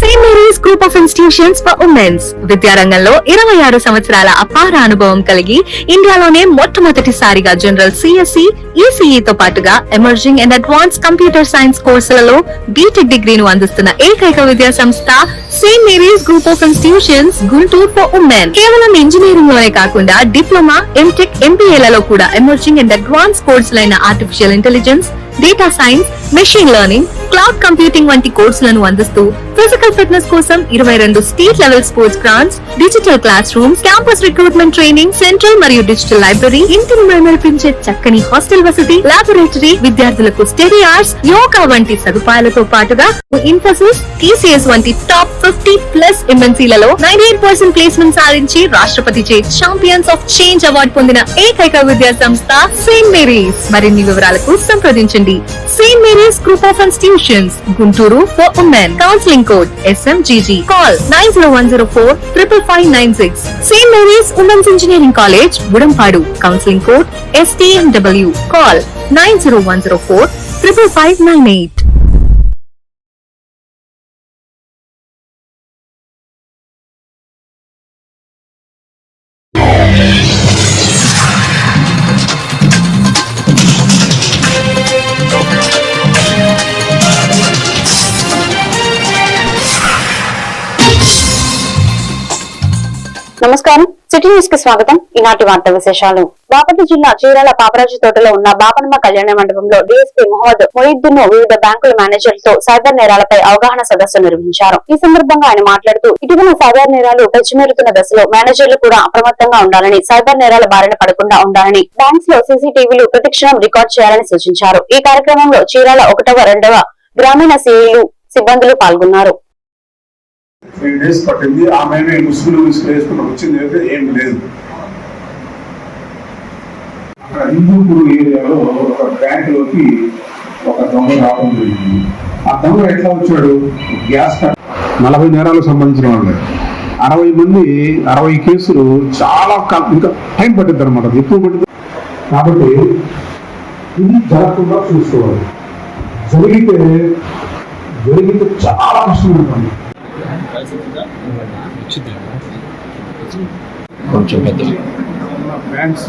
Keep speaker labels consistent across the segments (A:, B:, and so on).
A: Saint Mary's group of institutions for women's విద్యారంగంలో 26 సంవత్సరాల అపార అనుభవం కలిగి ఇండియాలోనే మొట్టమొదటిసారిగా జనరల్ సిఎస్సి, ఈసీఈ తో పాటుగా emerging and advance computer science కోర్సులలో బీటెక్ డిగ్రీను అందిస్తున్న ఏకైక విద్యా సంస్థ Saint Mary's group of institutions Guntur for women. కేవలం ఇంజనీరింగ్ లోనే కాకుండా డిప్లొమా, ఎంటెక్, ఎంబీఏలలో కూడా ఎమర్జింగ్ అండ్ అడ్వాన్స్ కోర్సులైన artificial intelligence, data science, machine learning, cloud computing వంటి కోర్సులను అందిస్తూ ఫిజికల్ ఫిట్నెస్ కోసం 22 state level sports grounds, digital class rooms, campus recruitment training, central మరియు డిజిటల్ లైబ్రరీ, ఇంటిని మైమరిపించే చక్కని హాస్టల్ వసతి, లాబొరేటరీ, విద్యార్థులకు స్టడీ అవర్స్, యోగా వంటి సదుపాయాలతో పాటుగా ఇన్ఫోసిస్, టీసీఎస్ వంటి టాప్ 50+ ఎంఎన్సీలలో 98% ప్లేస్మెంట్ సాధించి రాష్ట్రపతిచే ఛాంపియన్స్ ఆఫ్ చేంజ్ అవార్డు పొందిన ఏకైక విద్యా సంస్థ సెయింట్ మేరీస్. మరిన్ని వివరాలకు సంప్రదించండి. Saint Mary's group of institutions Guntur for women. Counselling code SMGG. Call 9010455596. St. Mary's Women's Engineering College, Budambadu. Counseling code STMW. Call 9010455598.
B: నమస్కారం, సిటీ న్యూస్ కి స్వాగతం. ఈనాటి వార్తా విశేషాలు. బాపట్ల జిల్లా చీరాల పాపరాజు తోటలో ఉన్న బాపనమ్మ కళ్యాణ మండపంలో డీఎస్పీ మొహమ్మద్ మొయిద్దీన్ వివిధ బ్యాంకుల మేనేజర్లతో సైబర్ నేరాలపై అవగాహన సదస్సు నిర్వహించారు. ఈ సందర్భంగా ఆయన మాట్లాడుతూ ఇటీవల సైబర్ నేరాలు పెచ్చిమెరుతున్న దశలో మేనేజర్లు కూడా అప్రమత్తంగా ఉండాలని, సైబర్ నేరాల బారిన పడకుండా ఉండాలని, బ్యాంక్స్ లో సీసీటీవీలు ప్రతిక్షణం రికార్డ్ చేయాలని సూచించారు. ఈ కార్యక్రమంలో చీరాల 1వ, 2వ గ్రామీణ సిఐలు, సిబ్బందులు పాల్గొన్నారు.
C: 3 days పట్టింది. ఆమె ముస్లిం వేసుకుని వచ్చింది అయితే ఏం లేదు. అక్కడ హిందూపూర్ ఏరియాలో ఒక బ్యాంకులోకి ఒక దొంగ రావడం జరిగింది. ఆ దొంగ ఎట్లా వచ్చాడు? గ్యాస్ 40 నేరాలకు సంబంధించిన వాళ్ళు 60 మంది, 60 కేసులు. చాలా ఇంకా టైం పట్టింది అనమాట, ఎక్కువ పట్టింది. కాబట్టి ఇది జరగకుండా చూసుకోవాలి. జరిగితే చాలా కష్టం ఉంటుంది.
D: కొంచెం పెద్ద
C: బ్యాంక్స్,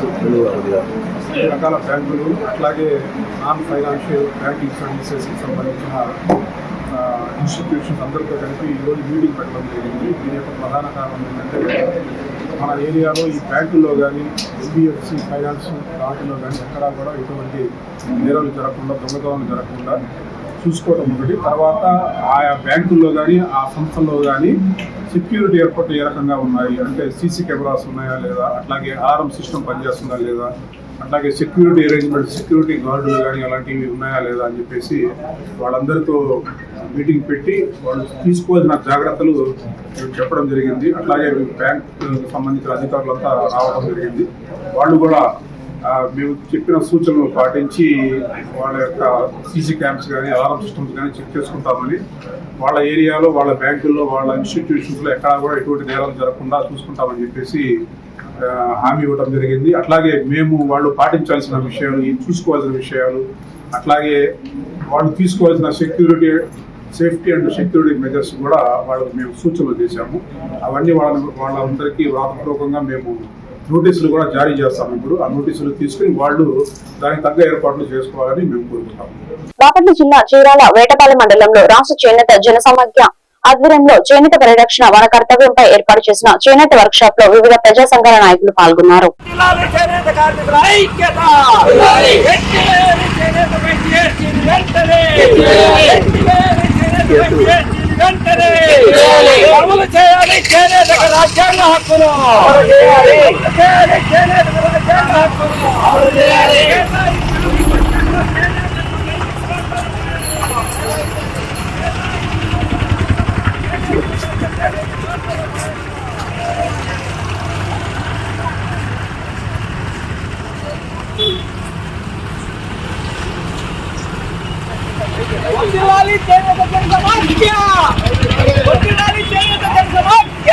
C: రకాల బ్యాంకులు, అట్లాగే నాన్ ఫైనాన్షియల్ బ్యాంకింగ్ సర్వీసెస్కి సంబంధించిన ఇన్స్టిట్యూషన్స్ అందరితో కలిపి ఈరోజు మీటింగ్ పెట్టడం జరిగింది. దీని యొక్క ప్రధాన కారణం ఏంటంటే మన ఏరియాలో ఈ బ్యాంకుల్లో కానీ, ఎన్బిఎఫ్సి ఫైనాన్స్ వాటిలో కానీ ఎక్కడా కూడా ఎటువంటి నేరాలు జరగకుండా, దొంగతనాలు జరగకుండా చూసుకోవడం ఒకటి. తర్వాత ఆయా బ్యాంకుల్లో కానీ, ఆ సంస్థల్లో కానీ సెక్యూరిటీ ఏర్పాట్లు ఏ రకంగా ఉన్నాయి అంటే సీసీ కెమెరాస్ ఉన్నాయా లేదా, అట్లాగే అలారం సిస్టమ్ పనిచేస్తుందా లేదా, అట్లాగే సెక్యూరిటీ అరేంజ్మెంట్, సెక్యూరిటీ గార్డులు కానీ అలాంటివి ఉన్నాయా లేదా అని చెప్పేసి వాళ్ళందరితో మీటింగ్ పెట్టి వాళ్ళు తీసుకోవాల్సిన జాగ్రత్తలు చెప్పడం జరిగింది. అట్లాగే బ్యాంక్ సంబంధించిన అధికారులంతా రావడం జరిగింది. వాళ్ళు కూడా మేము చెప్పిన సూచనలు పాటించి వాళ్ళ యొక్క సీసీ క్యామ్స్ కానీ, అలారం సిస్టమ్స్ కానీ చెక్ చేసుకుంటామని, వాళ్ళ ఏరియాలో, వాళ్ళ బ్యాంకుల్లో, వాళ్ళ ఇన్స్టిట్యూషన్స్లో ఎక్కడా కూడా ఎటువంటి నేరాలు జరగకుండా చూసుకుంటామని చెప్పేసి హామీ ఇవ్వడం జరిగింది. అట్లాగే మేము వాళ్ళు పాటించాల్సిన విషయాలు, చూసుకోవాల్సిన విషయాలు, అట్లాగే వాళ్ళు తీసుకోవాల్సిన సేఫ్టీ అండ్ సెక్యూరిటీ మెజర్స్ కూడా వాళ్ళకి మేము సూచనలు చేశాము. అవన్నీ వాళ్ళందరికీ వ్రాతపూర్వకంగా మేము నోటీసులు కూడా జారీ చేస్తాము. ఇప్పుడు ఆ నోటీసులు తీసుకుని వాళ్ళు దానికి తగ్గ ఏర్పాట్లు చేసుకోవాలని మేము కోరుకుంటాము.
B: బాపట్ల జిల్లా చీరాల వేటపాలెం మండలంలో రాష్ట్ర చేనేత జనసమాఖ్య ఆధ్వర్యంలో చేనేత పరిరక్షణ వన కర్తవ్యంపై ఏర్పాటు చేసిన చేనేత వర్క్ షాప్ లో వివిధ ప్రజా సంఘాల నాయకులు పాల్గొన్నారు.
E: అమలు చేయాలి చేనేత రాజ్యాంగ హక్కును, రాజ్యాంగ హక్కును. వదిలాలి చేనేత జనసమాఖ్య, వదిలాలి చేనేత జనసమాఖ్య.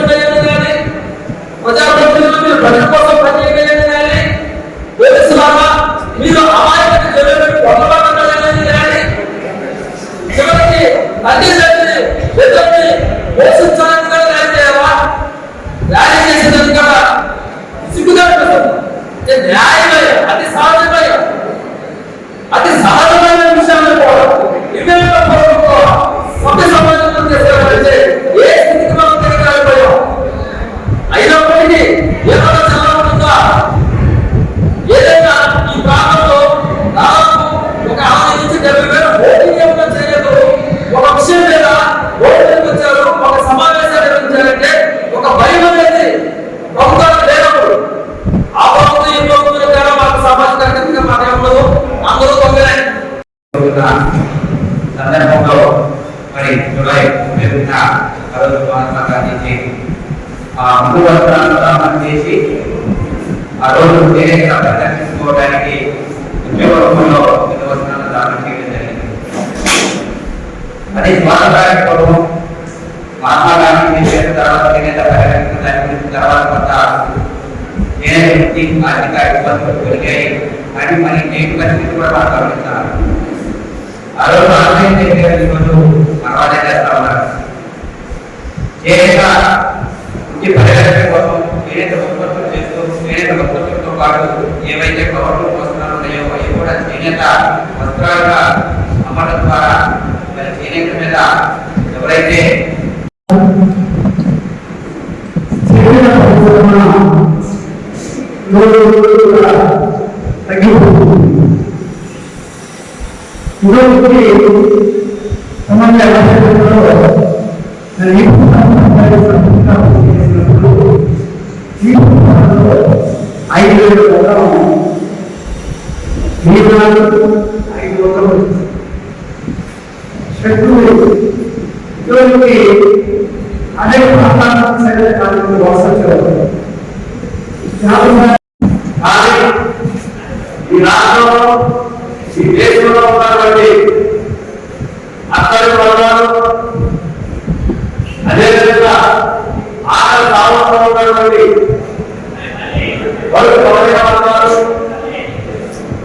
F: రక్షించుటకు
D: అదే పోషించడానికి ర్యాలీ చేసేదానికి కూడా సిగ్గుదారు న్యాయమై అతి సహజమై అతి సహజమైన విషయాల్లో సభ్య సమాజంలో చేసేవారంటే ఏ స్థితికి మనం తిరగలిపోయాం. అయినప్పటికీ ఏదైనా చదవకుండా ఏదైనా ఈ ప్రాంతంలో దాదాపు ఒక 60 నుంచి 70,000 ఓటింగ్ ఏమైనా చేయలేదు. ఒక విషయం మీద ఓటింగ్ వచ్చారు, ఒక సమావేశాలు నిర్వహించారంటే ఒక భయం అనేది ప్రభుత్వాలు లేనప్పుడు ఆ ప్రభుత్వం ఈ ప్రభుత్వం ద్వారా మాకు సామాజిక అధికంగా మాకే ఉండదు. అందరూ దొంగలే
F: సందర్భంలో మరి జూలై 21న మహాత్మా గాంధీజీ ముందు వస్త్రాలను ప్రదానం చేసి ఆ రోజు ఏదైనా పరిరక్షించుకోవడానికి ఉద్యోగ రూపంలో ముందు వస్త్రాలను దానం చేయడం జరిగింది. అది స్వాతంత్రానికి పూర్వం మహాత్మా గాంధీ చేసిన తర్వాత చేనేత పరిరక్షణ దాని గురించి తర్వాత కొంత చేనేత వృత్తి ఆర్థిక ఇబ్బందులు పెరిగాయి అని మరి నేటి పరిస్థితి కూడా మనం గమనిస్తాను. ఆ రోజు ఆన్లైన్ ఈరోజు మనవాడే చేస్తా ఉన్నారు. చేనేత వృత్తి పరిరక్షణ కోసం చేనేత ఉత్పత్తులు చేస్తూ చేనేత ఉత్పత్తులతో పాటు ఏవైతే కవర్లు వస్త్రాలు ఉన్నాయో అవి కూడా చేనేత వస్త్రాలుగా అమ్మడం ద్వారా మరి చేనేత మీద ఎవరైతే ఈ రాష్ట్రంలో ఈ దేశంలో ఉన్నటువంటి అక్కడి వర్గాలు అదేవిధంగా ఆకలి సాగుతూ ఉన్నటువంటి వరకు వర్గాలు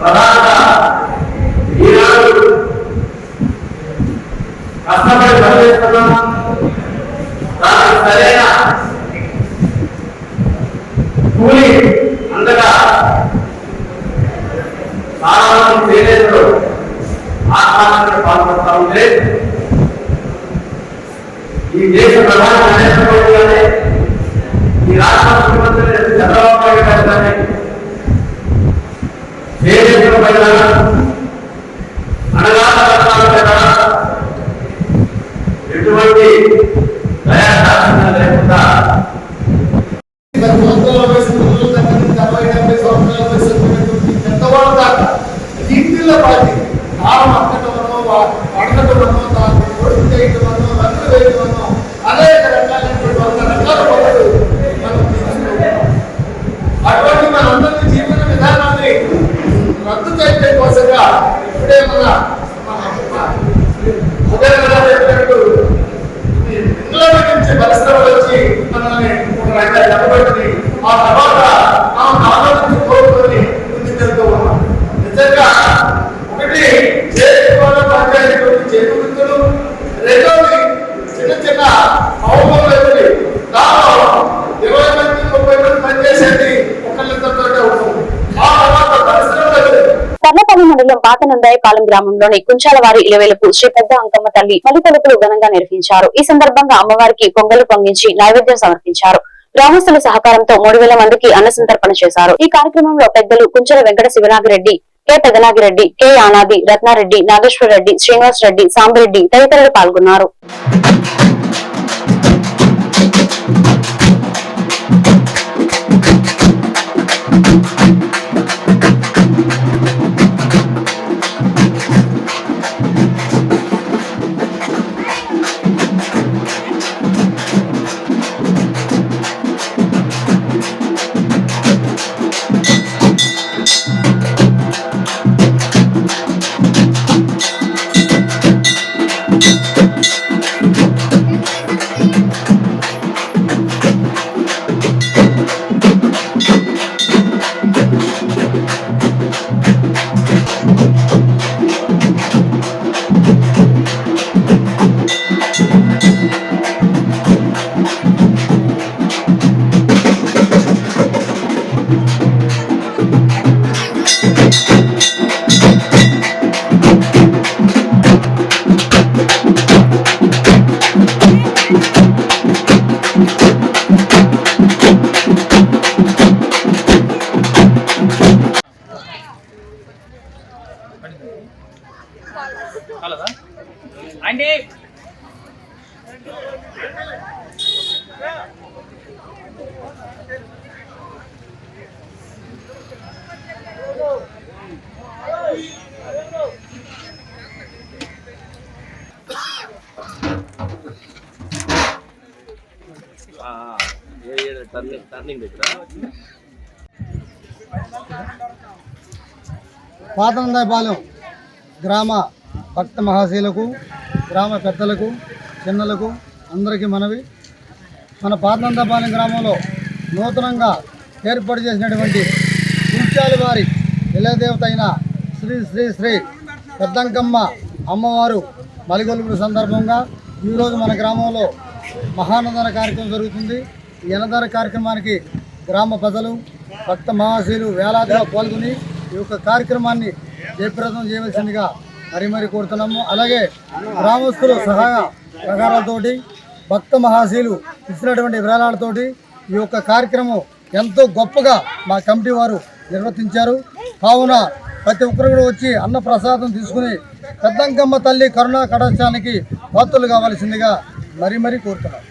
F: ప్రధానంగా ఈనాడు కష్టపడి పనిచేస్తున్నాం. దానికి సరైన కూలి అందగా చాలా మంది చేనేతలు ఆత్మహత్యకు పాల్పడతా ఉంటే ఈ దేశ ప్రధాని నరేంద్ర మోడీ గానే ఈ రాష్ట్ర ముఖ్యమంత్రి చంద్రబాబు నాయుడు గారు కానీ చేనేతల పైన అనగాహన పైన ఎటువంటి దయాదాక్షిణ్యం లేకుండా
G: ఇంటిలో పాటి కాలం అక్కటమనో అడగటమనో దాన్ని పొడుగు చేయటమనో రంగులు వేయటమనో అనేక రకాలైనటువంటి 100 రకాల పనులు మనం తీసుకుంటాం. అటువంటి మనందరి జీవన విధానాన్ని రద్దు చేయడం కోసంగా ఇప్పుడే చెప్పినట్టు ఇంగ్లాండ్ నుంచి పరిశ్రమలు వచ్చి మనల్ని ఒక రకాల నిలబెట్టి ఆ తర్వాత మనం ఆలోచించి కోరుకొని ముందుకెళ్తూ ఉన్నాం. నిజంగా ఒకటి చేతిలో పనిచేసేటువంటి చేతి వృత్తులు, రెండోది చిన్న చిన్న అవమానాలు దానిలో 20 మంది 30 మంది పనిచేసేది ఒకళ్ళిద్దరితోటే ఉంటుంది. ఆ తర్వాత పరిశ్రమలు
B: తర్లపల్లి మండలం పాతనందాయపాలెం గ్రామంలోని కుంచాలవారి ఇలవేలుపు శ్రీ పెద్ద అంకమ్మ తల్లి బలితలుపులు ఘనంగా నిర్వహించారు. ఈ సందర్భంగా అమ్మవారికి పొంగలు పొంగించి నైవేద్యం సమర్పించారు. గ్రామస్తుల సహకారంతో 3,000 మందికి అన్న సంతర్పణ చేశారు. ఈ కార్యక్రమంలో పెద్దలు కుంచల వెంకట శివనాగిరెడ్డి, కె పెదనాగిరెడ్డి, కె యానాది, రత్నారెడ్డి, నాగేశ్వర రెడ్డి, శ్రీనివాస్ రెడ్డి, సాంబిరెడ్డి తదితరులు పాల్గొన్నారు.
E: అంటే టర్నింగ్ దగ్గర
H: పాతనందాయపాలెం గ్రామ భక్త మహాశీలకు, గ్రామ పెద్దలకు, చిన్నలకు అందరికీ మనవి. మన పాతనందాయపాలెం గ్రామంలో నూతనంగా ఏర్పాటు చేసినటువంటి కుంచాలి వారి ఇలదేవత అయిన శ్రీ శ్రీ శ్రీ పెద్దంకమ్మ అమ్మవారు మలిగొలుపుల సందర్భంగా ఈరోజు మన గ్రామంలో మహానదాన కార్యక్రమం జరుగుతుంది. ఈ అన్నదాన కార్యక్రమానికి గ్రామ ప్రజలు, భక్త మహాశీలు వేలాదిగా పాల్గొని ఈ యొక్క కార్యక్రమాన్ని జయప్రదం చేయవలసిందిగా మరీ కోరుతున్నాము. అలాగే గ్రామస్తులు సహాయ సహకారాలతోటి, భక్త మహాశీలు ఇచ్చినటువంటి విరాళాలతోటి ఈ యొక్క కార్యక్రమం ఎంతో గొప్పగా మా కమిటీ వారు నిర్వర్తించారు. కావున ప్రతి ఒక్కరు కూడా వచ్చి అన్న ప్రసాదం తీసుకుని పెద్దంకమ్మ తల్లి కరుణా కటాక్షానికి పాత్రలు కావాల్సిందిగా మరీ కోరుతున్నాం.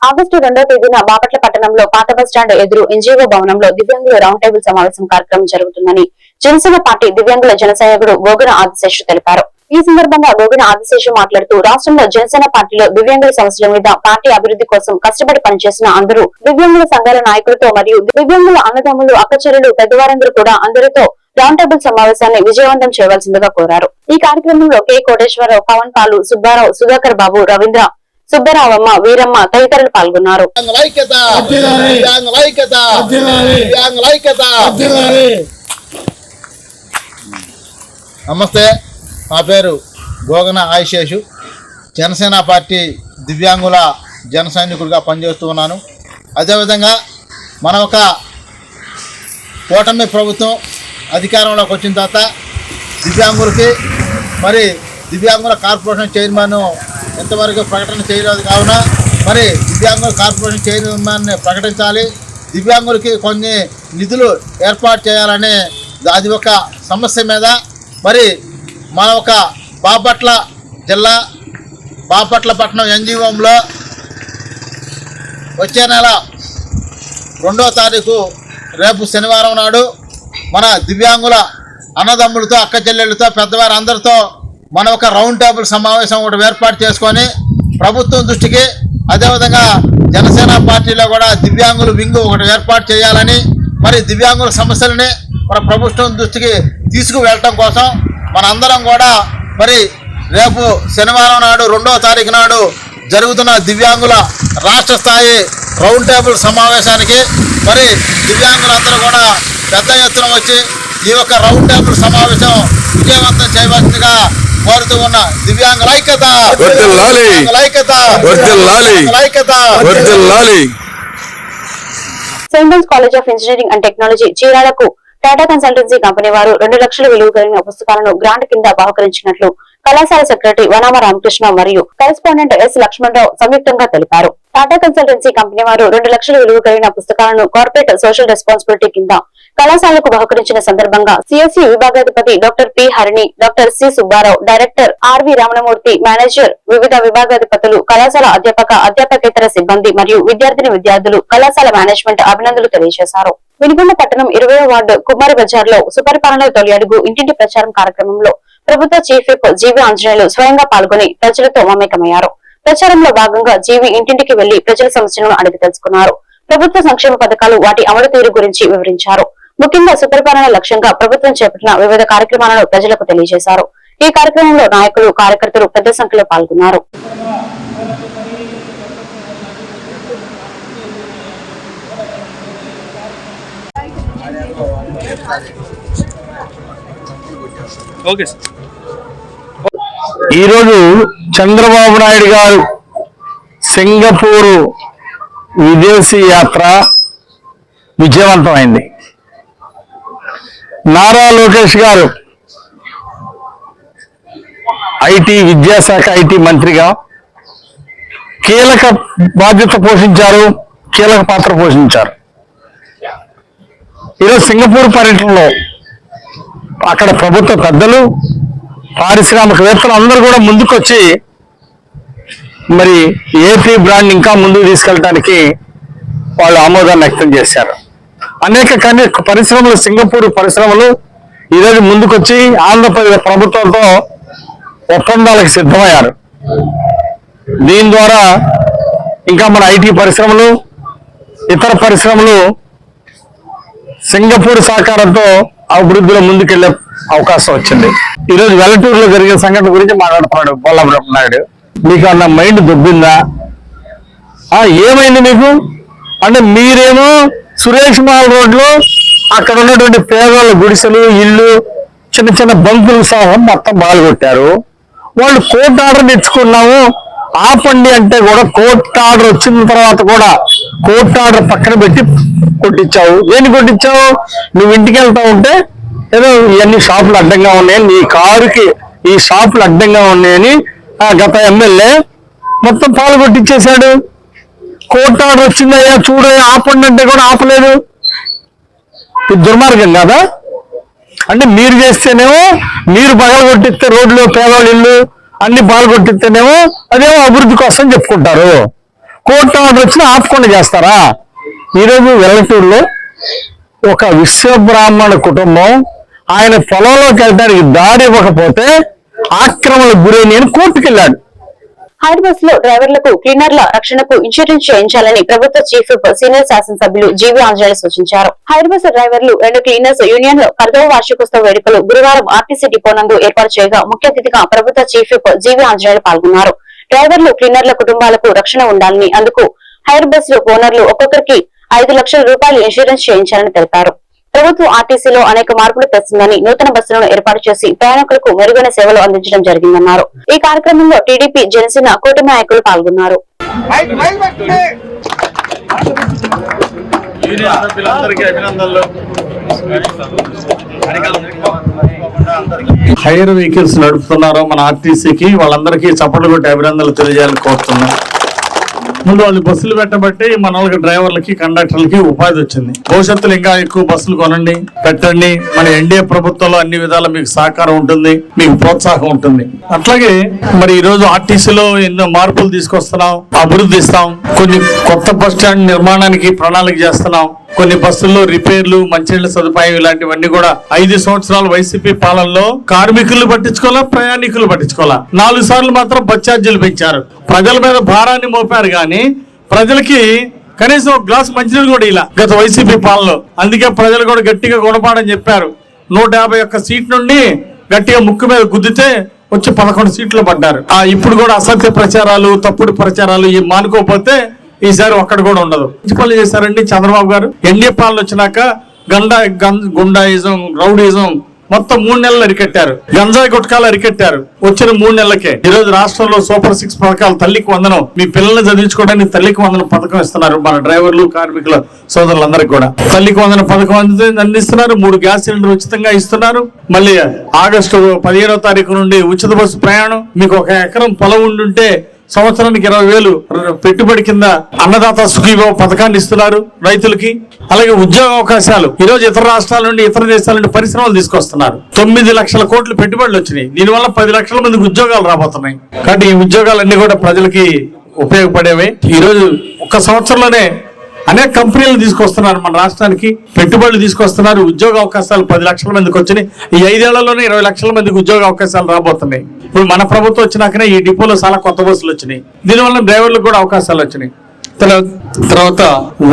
B: ఆగస్టు 2వ తేదీన బాపట్ల పట్టణంలో పాత బస్టాండ్ ఎదురు ఎన్జీఓ భవనంలో దివ్యాంగుల రౌండ్ టేబుల్ సమావేశం కార్యక్రమం జరుగుతుందని జనసేన పార్టీ దివ్యాంగుల జనసైనికుడు గోగున ఆదిశేషు తెలిపారు. ఈ సందర్భంగా గోగున ఆదిశేషు మాట్లాడుతూ రాష్ట్రంలో జనసేన పార్టీలో దివ్యాంగుల సమస్యల మీద పార్టీ అభివృద్ధి కోసం కష్టపడి పనిచేసిన అందరూ దివ్యాంగుల సంఘాల నాయకులతో మరియు దివ్యాంగుల అన్నదమ్ములు, అక్కచెల్లెలు, పెద్దవారందరూ కూడా అందరితో రౌండ్ టేబుల్ సమావేశాన్ని విజయవంతం చేయవలసిందిగా కోరారు. ఈ కార్యక్రమంలో కె కోటేశ్వరరావు, పవన్ పాలు, సుబ్బారావు, సుధాకర్ బాబు, రవీంద్ర, సుబ్బరావమ్మ, వీరమ్మ తదితరులు పాల్గొన్నారు.
I: నమస్తే, నా పేరు గోగన ఆదిశేషు. జనసేన పార్టీ దివ్యాంగుల జన సైనికుడిగా పనిచేస్తూ ఉన్నాను. అదేవిధంగా మన ఒక కూటమి ప్రభుత్వం అధికారంలోకి వచ్చిన తర్వాత దివ్యాంగులకి మరి దివ్యాంగుల కార్పొరేషన్ చైర్మన్ ఇంతవరకు ప్రకటన చేయలేదు. కావున మరి దివ్యాంగుల కార్పొరేషన్ చైర్మన్ని ప్రకటించాలి. దివ్యాంగులకి కొన్ని నిధులు ఏర్పాటు చేయాలని అది ఒక సమస్య మీద మరి మన ఒక బాపట్ల జిల్లా బాపట్ల పట్టణం ఎన్జీఓంలో వచ్చే నెల 2వ తారీఖు రేపు శనివారం నాడు మన దివ్యాంగుల అన్నదమ్ములతో, అక్క చెల్లెళ్ళతో, పెద్దవారు అందరితో మన ఒక రౌండ్ టేబుల్ సమావేశం ఒకటి ఏర్పాటు చేసుకొని ప్రభుత్వం దృష్టికి, అదేవిధంగా జనసేన పార్టీలో కూడా దివ్యాంగుల వింగ్ ఒకటి ఏర్పాటు చేయాలని, మరి దివ్యాంగుల సమస్యలని మన ప్రభుత్వం దృష్టికి తీసుకువెళ్ళటం కోసం మనందరం కూడా మరి రేపు శనివారం నాడు 2వ తారీఖు నాడు జరుగుతున్న దివ్యాంగుల రాష్ట్ర స్థాయి రౌండ్ టేబుల్ సమావేశానికి మరి దివ్యాంగులందరూ కూడా పెద్ద ఎత్తున వచ్చి ఈ యొక్క రౌండ్ టేబుల్ సమావేశం విజయవంతం చేయవలసిందిగా కోరుతూ ఉన్న దివ్యాంగుల ఐక్యత,
B: Saint John's college of engineering and technology చీరాలకు టాటా కన్సల్టెన్సీ కంపెనీ వారు 2 లక్షల విలువ కలిగిన పుస్తకాలను గ్రాంట్ కింద బహుకరించినట్లు కళాశాల సెక్రటరీ వనామ రామకృష్ణ మరియు కరెస్పాండెంట్ ఎస్ లక్ష్మణరావు సంయుక్తంగా తెలిపారు. టాటా కన్సల్టెన్సీ కంపెనీ వారు 2 లక్షల విలువ కలిగిన పుస్తకాలను కార్పొరేట్ సోషల్ రెస్పాన్సిబిలిటీ కింద కళాశాలకు బహుకరించిన సందర్భంగా సిఎస్సి విభాగాధిపతి doctor P Harini, doctor C Subbarao, director R V Ramanamurthy, manager, వివిధ విభాగాధిపతులు, కళాశాల అధ్యాపక, అధ్యాపకేతర సిబ్బంది మరియు విద్యార్థులు కళాశాల మేనేజ్మెంట్ అభినందనలు తెలియజేశారు. వినుకొండ పట్టణం 20వ వార్డు కుమారి బజార్ లో సుపరిపాలన తొలి అడుగు ఇంటింటి ప్రచారం కార్యక్రమంలో ప్రభుత్వ చీఫ్ విప్ జీవి ఆంజనేయులు స్వయంగా పాల్గొని ప్రజలతో మమేకమయ్యారు. ప్రచారంలో భాగంగా జీవి ఇంటింటికి వెళ్లి ప్రజల సమస్యలను అడిగి తెలుసుకున్నారు. ప్రభుత్వ సంక్షేమ పథకాలు, వాటి అమలు తీరు గురించి వివరించారు. ముఖ్యంగా సుపరిపాలన లక్ష్యంగా ప్రభుత్వం చేపట్టిన వివిధ కార్యక్రమాలను ప్రజలకు తెలియజేశారు. ఈ కార్యక్రమంలో నాయకులు, కార్యకర్తలు పెద్ద సంఖ్యలో పాల్గొన్నారు.
J: ఈరోజు చంద్రబాబు నాయుడు గారు సింగపూర్ విదేశీ యాత్ర విజయవంతమైంది. నారా లోకేష్ గారు విద్యాశాఖ ఐటీ మంత్రిగా కీలక బాధ్యత పోషించారు, కీలక పాత్ర పోషించారు. ఈరోజు సింగపూర్ పర్యటనలో అక్కడ ప్రభుత్వ పెద్దలు, పారిశ్రామికవేత్తలు అందరూ కూడా ముందుకొచ్చి మరి ఏపీ బ్రాండ్ ఇంకా ముందుకు తీసుకెళ్ళడానికి వాళ్ళు ఆమోదాన్ని వ్యక్తం చేశారు. అనేక పరిశ్రమలు, సింగపూర్ పరిశ్రమలు ఈరోజు ముందుకొచ్చి ఆంధ్రప్రదేశ్ ప్రభుత్వంతో ఒప్పందాలకు సిద్ధమయ్యారు. దీని ద్వారా ఇంకా మన ఐటీ పరిశ్రమలు, ఇతర పరిశ్రమలు సింగపూర్ సహకారంతో అభివృద్ధిలో ముందుకెళ్లే అవకాశం వచ్చింది. ఈరోజు వెల్లటూరులో జరిగిన సంఘటన గురించి మాట్లాడుతున్నాడు బొల్లబ్రహ్మ నాయుడు. మీకు అన్న మైండ్ దొబ్బిందా? ఏమైంది మీకు అంటే మీరేమో సురేష్ మహల్ రోడ్లో అక్కడ ఉన్నటువంటి పేదవాళ్ళ గుడిసెలు, ఇల్లు, చిన్న చిన్న బంకులు సహా మొత్తం బాగుకొట్టారు. వాళ్ళు కోర్టు ఆర్డర్ తెచ్చుకున్నాము ఆపండి అంటే కూడా కోర్టు ఆర్డర్ వచ్చిన తర్వాత కూడా కోర్టు ఆర్డర్ పక్కన పెట్టి కొట్టించావు. ఏమి కొట్టించావు? నువ్వు ఇంటికి వెళ్తా ఉంటే ఏదో ఇవన్నీ షాపులు అడ్డంగా ఉన్నాయని, నీ కారుకి ఈ షాపులు అడ్డంగా ఉన్నాయని గత ఎమ్మెల్యే మొత్తం పాలు కొట్టించేశాడు. కోర్టు ఆర్డర్ వచ్చిందయ్యా చూడ ఆపండి అంటే కూడా ఆపలేదు. ఇది దుర్మార్గం కాదా? అంటే మీరు చేస్తేనేమో మీరు పగలు కొట్టిస్తే రోడ్లు, పేదవాళ్ళ ఇల్లు అన్ని పాలు కొట్టిస్తేనేమో అదేమో అభివృద్ధి కోసం చెప్పుకుంటారు. కోర్టు ఆర్డర్ వచ్చినా ఆపకుండా చేస్తారా? ఈరోజు వెల్లటూరులో ఒక విశ్వబ్రాహ్మణ కుటుంబం ఆయన పొలంలోకి వెళ్ళడానికి దారి ఇవ్వకపోతే ఆక్రమణకు గురైన కోర్టుకు వెళ్ళాడు.
B: హైర్ బస్ లో డ్రైవర్లకు, క్లీనర్ల రక్షణకు ఇన్సూరెన్స్ చేయించాలని ప్రభుత్వ చీఫ్ విప్ సీనియర్ శాసనసభ్యులు జీవీ ఆంజనేయులు సూచించారు. హైర్ బస్ డ్రైవర్లు, 2 క్లీనర్స్ యూనియన్ లో 10వ వార్షికోత్సవ వేడుకలు గురువారం ఆర్టీసీ డిపో నందు ఏర్పాటు చేయగా ముఖ్య అతిథిగా ప్రభుత్వ చీఫ్ విప్ జీవీ ఆంజనేయులు పాల్గొన్నారు. డ్రైవర్లు, క్లీనర్ల కుటుంబాలకు రక్షణ ఉండాలని, అందుకు హైర్ బస్ ఓనర్లు ఒక్కొక్కరికి 5 లక్షల రూపాయలు ఇన్సూరెన్స్ చేయించాలని తెలిపారు. ప్రభుత్వం ఆర్టీసీలో అనేక మార్పులు తెస్తుందని, నూతన బస్సులను ఏర్పాటు చేసి ప్రయాణికులకు మెరుగైన సేవలు అందించడం జరిగిందన్నారు. ఈ కార్యక్రమంలో టీడీపీ, జనసేన కూటమి నాయకులు పాల్గొన్నారు.
J: హైర్ వెహికల్స్ నడుపుతున్నారో మన ఆర్టీసీకి వాళ్ళందరికీ చప్పట్లు కొట్టి అభినందనలు తెలియజేయాలని కోరుతున్నాం. ముందు వాళ్ళు బస్సులు పెట్టబట్టి మన వాళ్ళకి, డ్రైవర్లకి, కండక్టర్లకి ఉపాధి వచ్చింది. భవిష్యత్తులో ఇంకా ఎక్కువ బస్సులు కొనండి, పెట్టండి. మన ఎన్డీఏ ప్రభుత్వంలో అన్ని విధాలా మీకు సహకారం ఉంటుంది, మీకు ప్రోత్సాహం ఉంటుంది. అట్లాగే మరి ఈ రోజు ఆర్టీసీలో ఎన్నో మార్పులు తీసుకొస్తున్నాం, అభివృద్ధి ఇస్తాం. కొన్ని కొత్త బస్ స్టాండ్ నిర్మాణానికి ప్రణాళిక చేస్తున్నాం. కొన్ని బస్సుల్లో రిపేర్లు, మంచినీళ్ళ సదుపాయం ఇలాంటివన్నీ కూడా 5 సంవత్సరాల వైసీపీ పాలనలో కార్మికులు పట్టించుకోవాలా, ప్రయాణికులు పట్టించుకోవాలా. 4 సార్లు మాత్రం బస్ ఛార్జీలు పెంచారు. ప్రజల మీద భారాన్ని మోపారు కానీ ప్రజలకి కనీసం ఒక గ్లాస్ మంచినీళ్ళు కూడా ఇలా గత వైసీపీ పాలనలో. అందుకే ప్రజలు కూడా గట్టిగా గుణపాఠం చెప్పారు. 151 సీట్ నుండి గట్టిగా ముక్కు మీద గుద్దితే వచ్చి 11 సీట్లు పడ్డారు. ఇప్పుడు కూడా అసత్య ప్రచారాలు, తప్పుడు ప్రచారాలు మానుకోకపోతే ఈసారి ఒక్కడు కూడా ఉండదు. పనులు చేశారండి చంద్రబాబు గారు. ఎన్డీఏ పాలన వచ్చినాక గుండాయిజం, రౌడీజం మొత్తం 3 నెలలు అరికట్టారు. గంజాయి గుట్కాలు అరికట్టారు వచ్చిన 3 నెలలకే. ఈ రోజు రాష్ట్రంలో సూపర్ 6 పథకాలు, తల్లికి వందనం, మీ పిల్లల్ని చదివించుకోవడానికి తల్లికి వందనం పథకం ఇస్తున్నారు. మన డ్రైవర్లు, కార్మికుల సోదరులందరికీ కూడా తల్లికి వందన పథకం అందిస్తున్నారు. 3 గ్యాస్ సిలిండర్ ఉచితంగా ఇస్తున్నారు. మళ్ళీ ఆగస్టు 15వ తారీఖు నుండి ఉచిత బస్సు ప్రయాణం. మీకు 1 ఎకరం పొలం ఉండుంటే సంవత్సరానికి 20,000 పెట్టుబడి కింద అన్నదాత సుఖీభావ పథకాన్ని ఇస్తున్నారు రైతులకి. అలాగే ఉద్యోగ అవకాశాలు. ఈ రోజు ఇతర రాష్ట్రాల నుండి, ఇతర దేశాల నుండి పరిశ్రమలు తీసుకొస్తున్నారు. 9 లక్షల కోట్లు పెట్టుబడులు వచ్చినాయి. దీనివల్ల 10 లక్షల మందికి ఉద్యోగాలు రాబోతున్నాయి. కాబట్టి ఈ ఉద్యోగాలన్నీ కూడా ప్రజలకి ఉపయోగపడేవి. ఈ రోజు 1 సంవత్సరంలోనే అనేక కంపెనీలు తీసుకొస్తున్నారు మన రాష్ట్రానికి, పెట్టుబడులు తీసుకొస్తున్నారు. ఉద్యోగ అవకాశాలు 10 లక్షల మందికి వచ్చినాయి. ఈ 5 ఏళ్లలోనే 20 లక్షల మందికి ఉద్యోగ అవకాశాలు రాబోతున్నాయి. ఇప్పుడు మన ప్రభుత్వం వచ్చినాకనే ఈ డిపోలో చాలా కొత్త బస్సులు వచ్చినాయి. దీనివల్ల డ్రైవర్లకు కూడా అవకాశాలు వచ్చినాయి. తర్వాత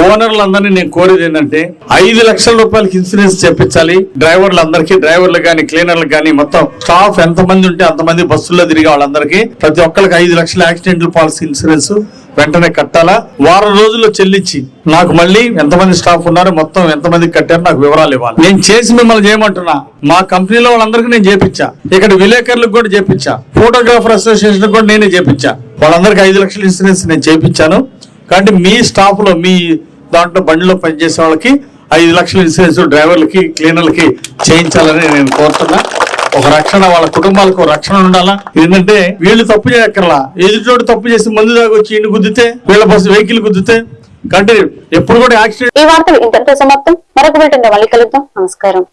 J: ఓనర్లందరినీ నేను కోరేది ఏంటంటే 5 లక్షల రూపాయలకి ఇన్సూరెన్స్ చేపించాలి డ్రైవర్లందరికీ. డ్రైవర్లు కానీ, క్లీనర్లు కానీ, మొత్తం స్టాఫ్ ఎంతమంది ఉంటే అంతమంది బస్సుల్లో తిరిగే వాళ్ళందరికీ ప్రతి ఒక్కరికి 5 లక్షల యాక్సిడెంటల్ పాలసీ ఇన్సూరెన్స్ వెంటనే కట్టాలా. వారం రోజుల్లో చెల్లించి నాకు మళ్ళీ ఎంతమంది స్టాఫ్ ఉన్నారు, మొత్తం ఎంతమందికి కట్టారు నాకు వివరాలు ఇవ్వాలి. నేను చేసి మిమ్మల్ని చేయమంటున్నా. మా కంపెనీలో వాళ్ళందరికీ నేను చేపించా. ఇక్కడ విలేకరులకు కూడా చేపించా. ఫోటోగ్రాఫర్ అసోసియేషన్ కూడా నేనే చేపించా. వాళ్ళందరికీ 5 లక్షల ఇన్సూరెన్స్ నేను చేపించాను. కాబట్టి మీ స్టాఫ్ లో, మీ దాంట్లో బండిలో పనిచేసే వాళ్ళకి 5 లక్షల ఇన్సూరెన్స్ డ్రైవర్లకి, క్లీనర్లకి చేయించాలని నేను కోరుతున్నా. ఒక రక్షణ, వాళ్ళ కుటుంబాలకు రక్షణ ఉండాలా. ఏంటంటే వీళ్ళు తప్పు చేయక్కర్లా, ఎదుటోడు తప్పు చేసి మందు దాకా వచ్చి ఇంటి గుద్దితే, వీళ్ళ బస్సు వెహికల్ గుద్దితే, కాబట్టి ఎప్పుడు కూడా యాక్సిడెంట్.
B: ఈ వార్తలు ఇంతటితో సమాప్తం. మరొక బిల్టన్ మళ్ళీ కలుద్దాం. నమస్కారం.